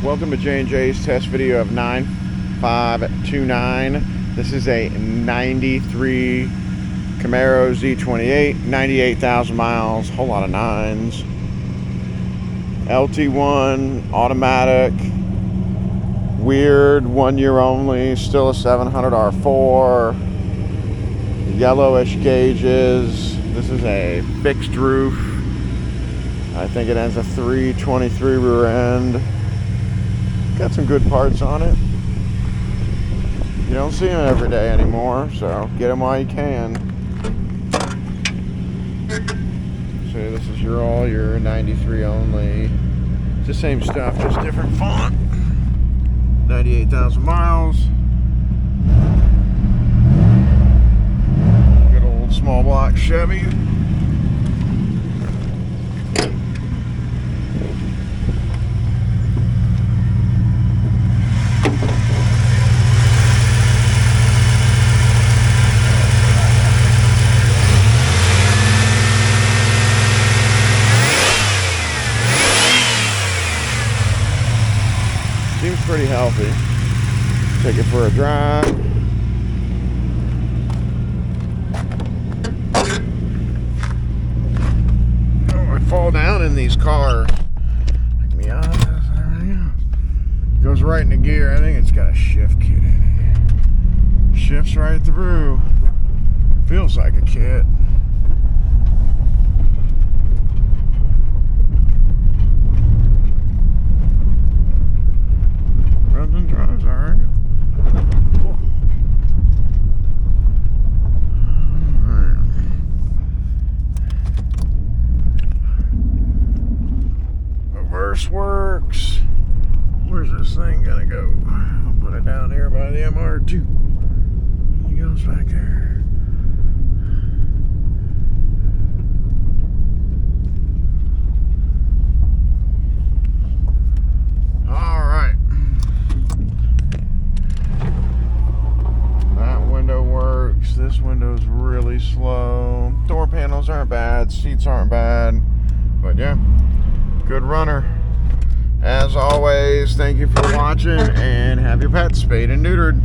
Welcome to J&J's test video of 9529. This is a 93 Camaro Z28, 98,000 miles, whole lot of nines. LT1, automatic, weird, 1 year only, still a 700 R4, yellowish gauges. This is a fixed roof. I think it has a 323 rear end. Got some good parts on it. You don't see them every day anymore, so get them while you can. So this is all your 93 only. It's the same stuff, just different font. 98,000 miles. Good old small block Chevy. Seems pretty healthy. Take it for a drive. Oh, I fall down in these cars. Like Miatas and everything else. Goes right into gear. I think it's got a shift kit in it. Shifts right through. Feels like a kit. Drives all right. Cool. All right. Reverse works. Where's this thing gonna go? I'll put it down here by the MR2. He goes back there. All right. Works. This window's really slow. Door panels aren't bad. Seats aren't bad. But yeah, good runner. As always, thank you for watching and have your pets spayed and neutered.